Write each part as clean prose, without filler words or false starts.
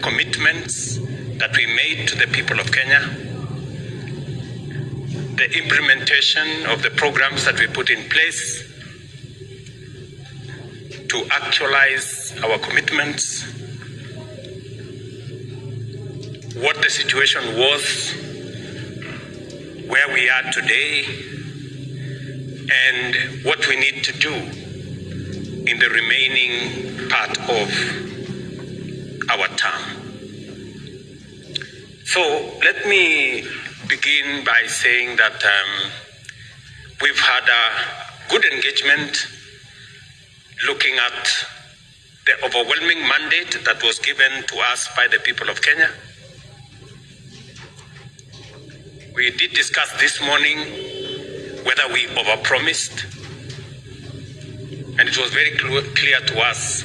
commitments that we made to the people of Kenya, the implementation of the programs that we put in place to actualize our commitments, what the situation was, where we are today, and what we need to do in the remaining part of our term. So let me begin by saying that we've had a good engagement looking at the overwhelming mandate that was given to us by the people of Kenya. We did discuss this morning whether we overpromised, and it was very clear to us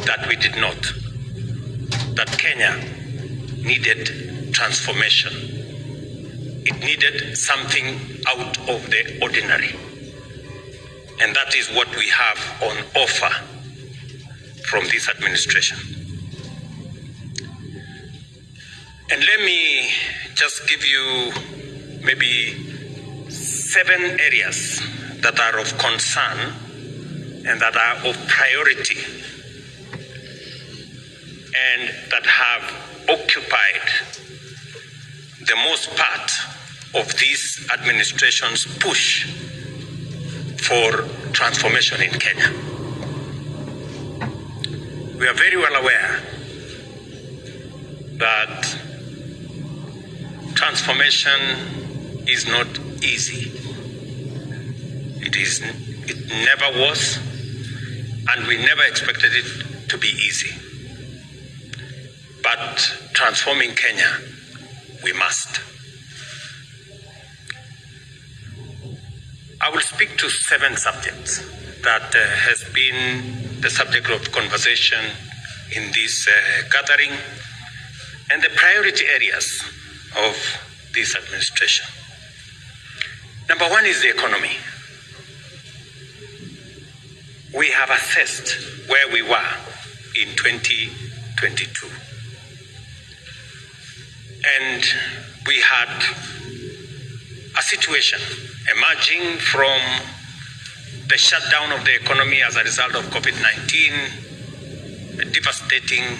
that we did not, that Kenya needed transformation. It needed something out of the ordinary. And that is what we have on offer from this administration. And let me just give you maybe 7 areas that are of concern and that are of priority and that have occupied the most part of this administration's push for transformation in Kenya. We are very well aware that transformation is not easy. It never was, and we never expected it to be easy. But transforming Kenya, we must. I will speak to 7 subjects that has been the subject of conversation in this gathering and the priority areas of this administration. Number 1 is the economy. We have assessed where we were in 2022. And we had a situation emerging from the shutdown of the economy as a result of COVID-19, a devastating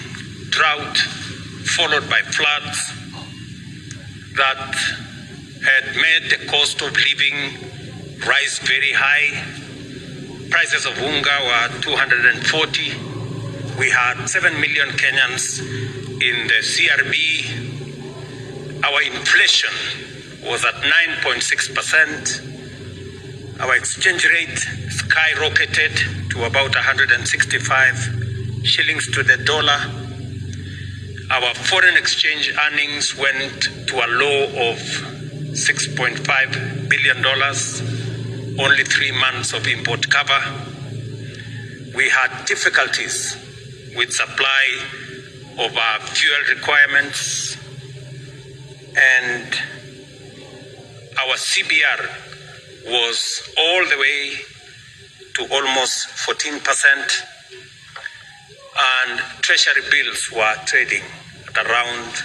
drought followed by floods that had made the cost of living rise very high. Prices of unga were 240. We had 7 million Kenyans in the CRB. Our inflation was at 9.6%. Our exchange rate skyrocketed to about 165 shillings to the dollar. Our foreign exchange earnings went to a low of $6.5 billion, only 3 months of import cover. We had difficulties with supply of our fuel requirements, and our CBR was all the way to almost 14%, and treasury bills were trading at around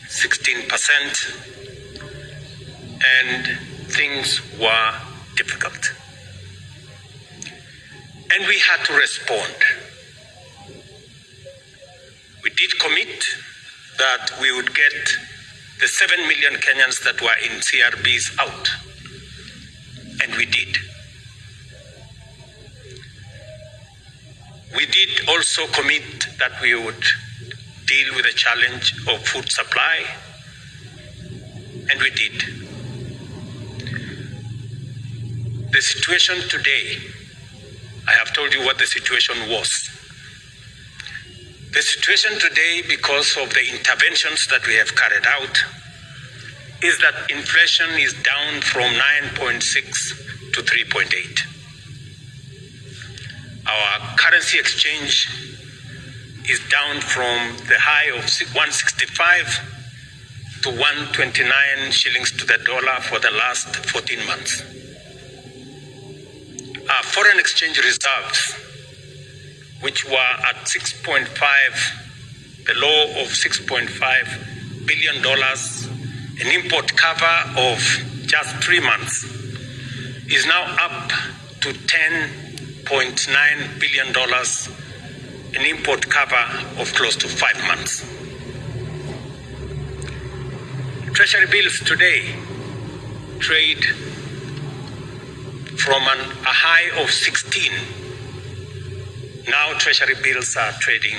16%, and things were difficult. And we had to respond. We did commit that we would get the 7 million Kenyans that were in CRBs out. And we did. We did also commit that we would deal with the challenge of food supply. And we did. The situation today, I have told you what the situation was. The situation today, because of the interventions that we have carried out, is that inflation is down from 9.6 to 3.8. Our currency exchange is down from the high of 165 to 129 shillings to the dollar for the last 14 months. Our foreign exchange reserves, which were at 6.5, the low of $6.5 billion, an import cover of just 3 months, is now up to $10.9 billion, an import cover of close to 5 months. Treasury bills today trade from a high of 16. Now Treasury bills are trading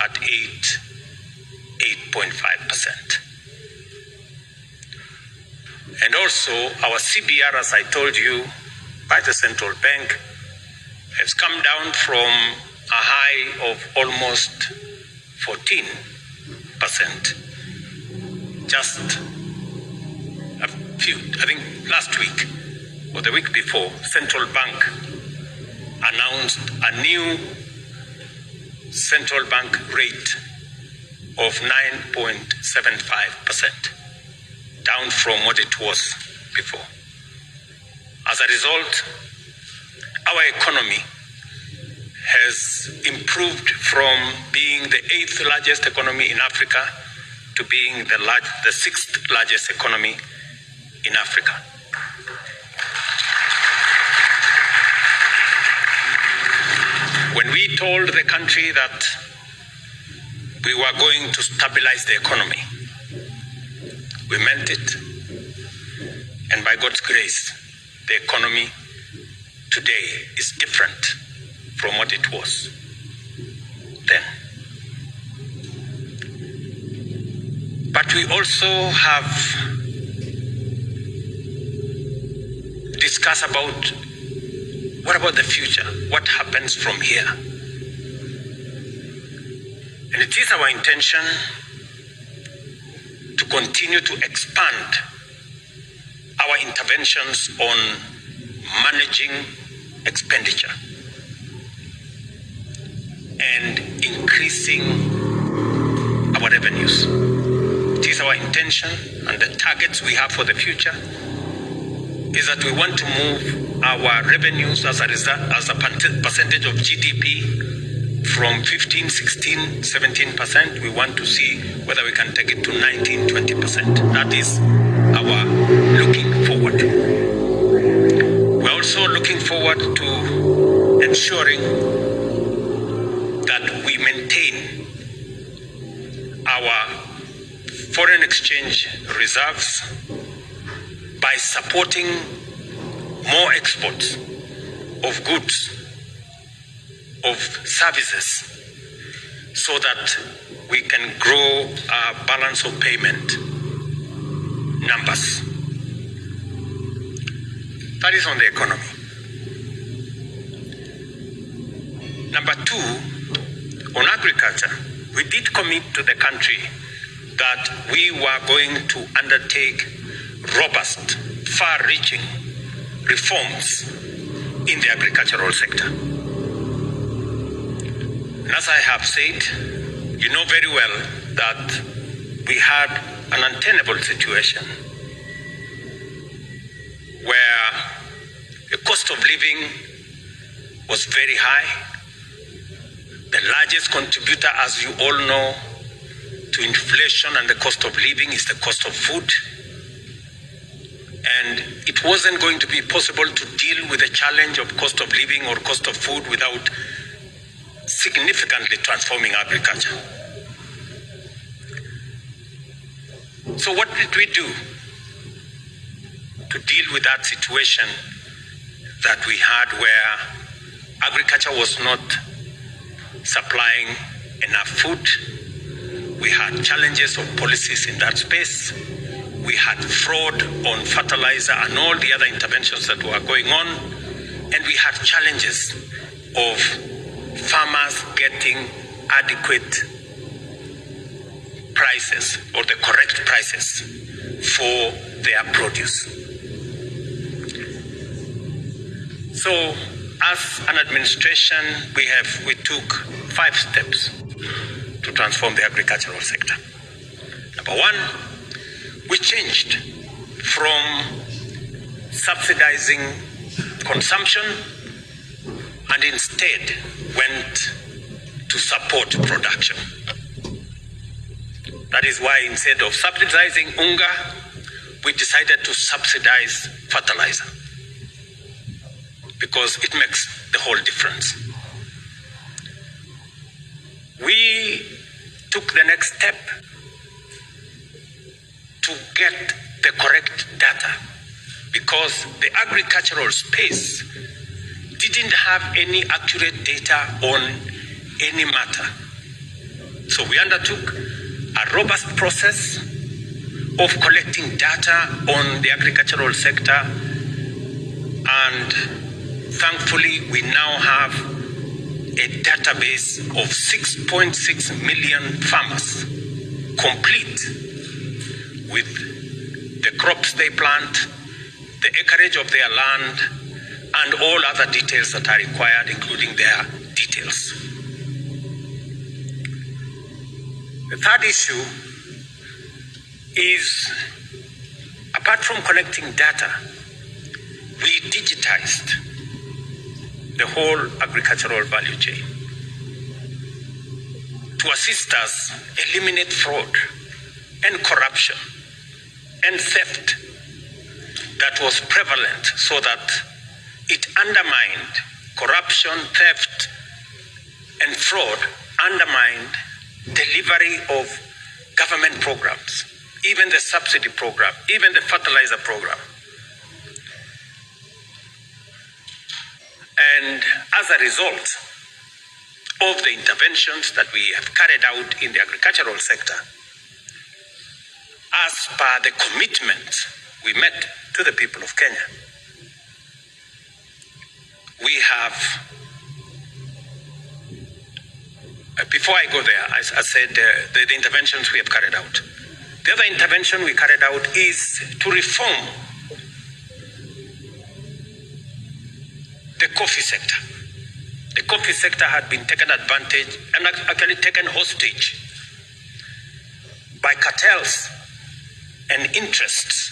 at 8.5%. And also our CBR, as I told you, by the central bank, has come down from a high of almost 14%. Just I think last week or the week before, central bank announced a new central bank rate of 9.75%, down from what it was before. As a result, our economy has improved from being the 8th largest economy in Africa to being the 6th largest economy in Africa. When we told the country that we were going to stabilize the economy, we meant it. And by God's grace, the economy today is different from what it was then. But we also have discussed about what about the future? What happens from here? And it is our intention to continue to expand our interventions on managing expenditure and increasing our revenues. It is our intention, and the targets we have for the future is that we want to move our revenues as a percentage of GDP from 15, 16, 17%. We want to see whether we can take it to 19, 20%. That is our looking forward. We're also looking forward to ensuring that we maintain our foreign exchange reserves by supporting more exports of goods, of services, so that we can grow our balance of payment numbers. That is on the economy. Number 2, on agriculture, we did commit to the country that we were going to undertake robust, far-reaching reforms in the agricultural sector. And as I have said, you know very well that we had an untenable situation where the cost of living was very high. The largest contributor, as you all know, to inflation and the cost of living is the cost of food. And it wasn't going to be possible to deal with the challenge of cost of living or cost of food without significantly transforming agriculture. So what did we do to deal with that situation that we had where agriculture was not supplying enough food? We had challenges of policies in that space. We had fraud on fertilizer and all the other interventions that were going on. And we had challenges of farmers getting adequate prices or the correct prices for their produce. So as an administration, we took 5 steps to transform the agricultural sector. Number 1, we changed from subsidizing consumption and instead went to support production. That is why instead of subsidizing unga, we decided to subsidize fertilizer, because it makes the whole difference. We took the next step to get the correct data, because the agricultural space didn't have any accurate data on any matter. So we undertook a robust process of collecting data on the agricultural sector, and thankfully we now have a database of 6.6 million farmers, complete with the crops they plant, the acreage of their land, and all other details that are required, including their details. The third issue is, apart from collecting data, we digitized the whole agricultural value chain to assist us eliminate fraud and corruption and theft that was prevalent, so that it undermined corruption, theft, and fraud, undermined delivery of government programs, even the subsidy program, even the fertilizer program. And as a result of the interventions that we have carried out in the agricultural sector, as per the commitment we made to the people of Kenya, we have, before I go there, I said the interventions we have carried out. The other intervention we carried out is to reform the coffee sector. The coffee sector had been taken advantage and actually taken hostage by cartels and interests.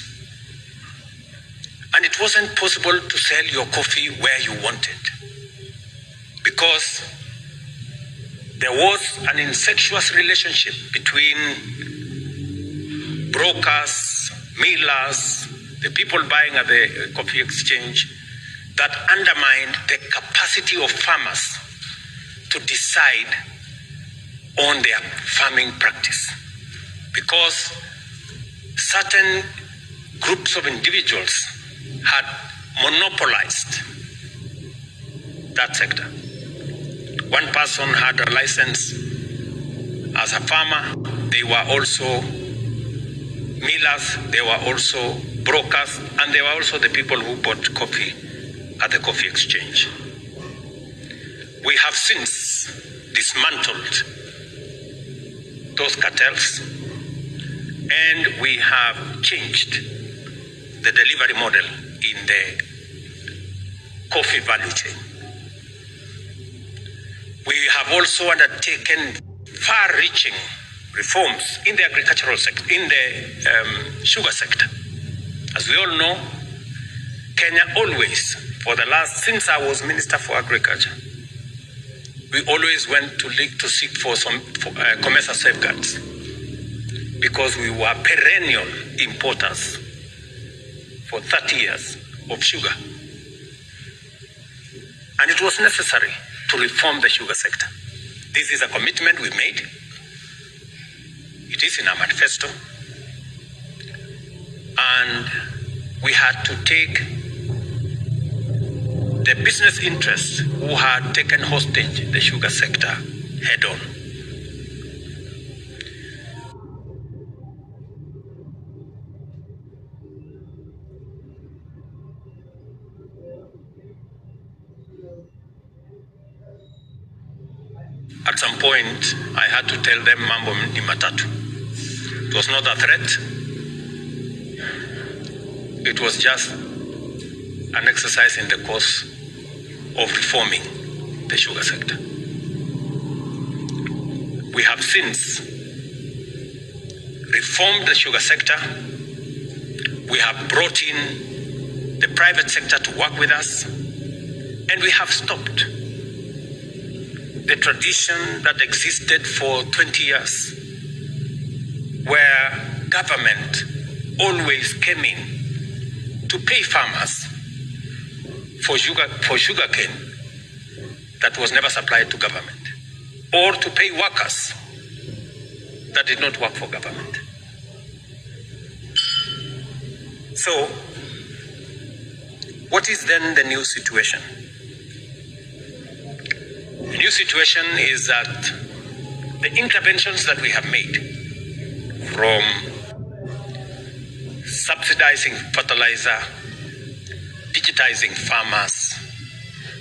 And it wasn't possible to sell your coffee where you wanted, because there was an incestuous relationship between brokers, millers, the people buying at the coffee exchange, that undermined the capacity of farmers to decide on their farming practice, because certain groups of individuals had monopolized that sector. One person had a license as a farmer. They were also millers, they were also brokers, and they were also the people who bought coffee at the coffee exchange. We have since dismantled those cartels, and we have changed the delivery model in the coffee value chain. We have also undertaken far-reaching reforms in the agricultural sector, in the sugar sector. As we all know, Kenya always, since I was Minister for Agriculture, we always went to seek for some commercial safeguards, because we were perennial importers for 30 years of sugar. And it was necessary to reform the sugar sector. This is a commitment we made. It is in our manifesto. And we had to take the business interests who had taken hostage the sugar sector head on. At some point, I had to tell them mambo ni matatu. It was not a threat. It was just an exercise in the course of reforming the sugar sector. We have since reformed the sugar sector. We have brought in the private sector to work with us, and we have stopped the tradition that existed for 20 years where government always came in to pay farmers for sugarcane that was never supplied to government, or to pay workers that did not work for government. So, what is then the new situation? The new situation is that the interventions that we have made, from subsidizing fertilizer, digitizing farmers,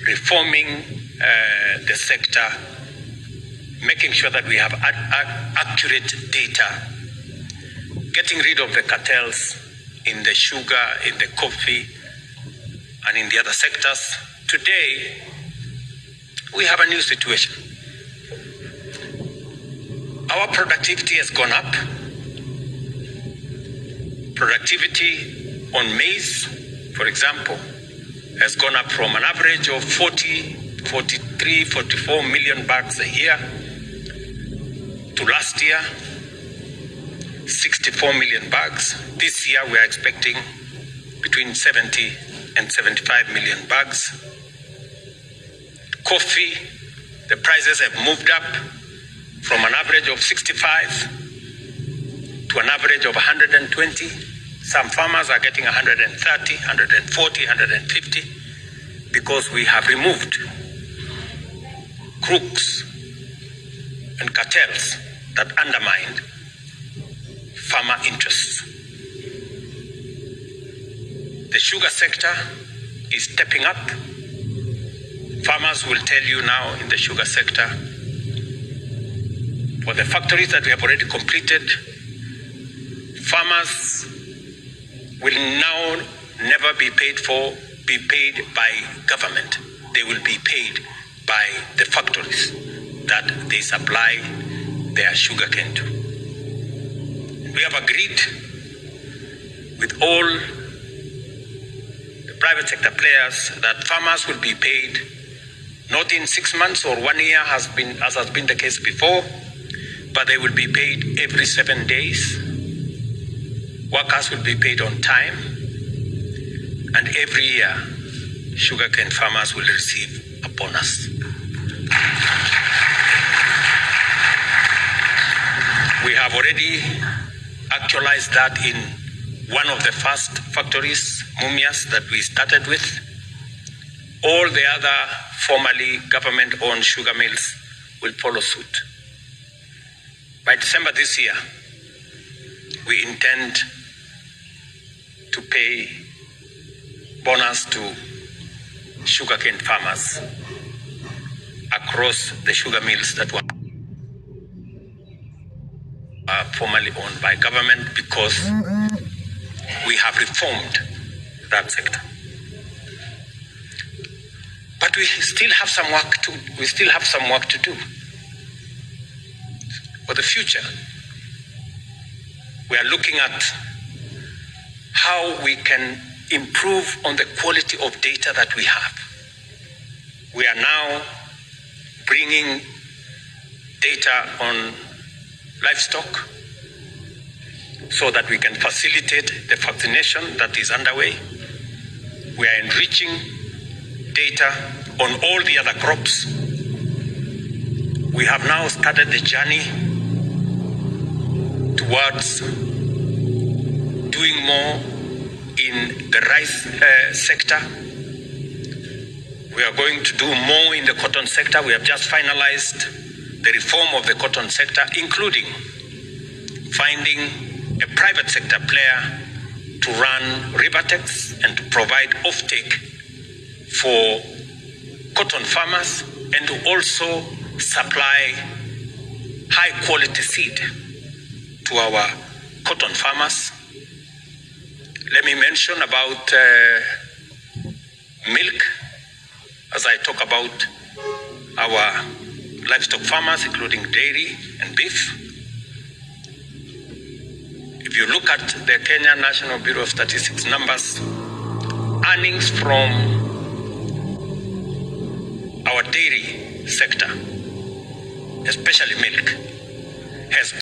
reforming the sector, making sure that we have accurate data, getting rid of the cartels in the sugar, in the coffee, and in the other sectors. Today, we have a new situation. Our productivity has gone up. Productivity on maize, for example, has gone up from an average of 43, 44 million bags a year to last year, 64 million bags. This year we are expecting between 70 and 75 million bags. Coffee, the prices have moved up from an average of 65 to an average of 120. Some farmers are getting 130, 140, 150 because we have removed crooks and cartels that undermined farmer interests. The sugar sector is stepping up. Farmers will tell you now in the sugar sector, for the factories that we have already completed, farmers will now never be paid by government. They will be paid by the factories that they supply their sugarcane to. We have agreed with all the private sector players that farmers will be paid not in 6 months or 1 year as has been the case before, but they will be paid every 7 days. Workers will be paid on time, and every year sugarcane farmers will receive a bonus. We have already actualized that in one of the first factories, Mumias, that we started with. All the other formerly government-owned sugar mills will follow suit. By December this year, we intend to pay bonus to sugarcane farmers across the sugar mills that were formerly owned by government, because we have reformed that sector. But we still have some work to do for the future. We are looking at how we can improve on the quality of data that we have. We are now bringing data on livestock so that we can facilitate the vaccination that is underway. We are enriching data on all the other crops. We have now started the journey towards doing more in the rice sector. We are going to do more in the cotton sector. We have just finalized the reform of the cotton sector, including finding a private sector player to run Rivertex and to provide offtake for cotton farmers, and to also supply high quality seed to our cotton farmers. Let me mention about milk as I talk about our livestock farmers, including dairy and beef. If you look at the Kenya National Bureau of Statistics numbers, earnings from our dairy sector, especially milk, has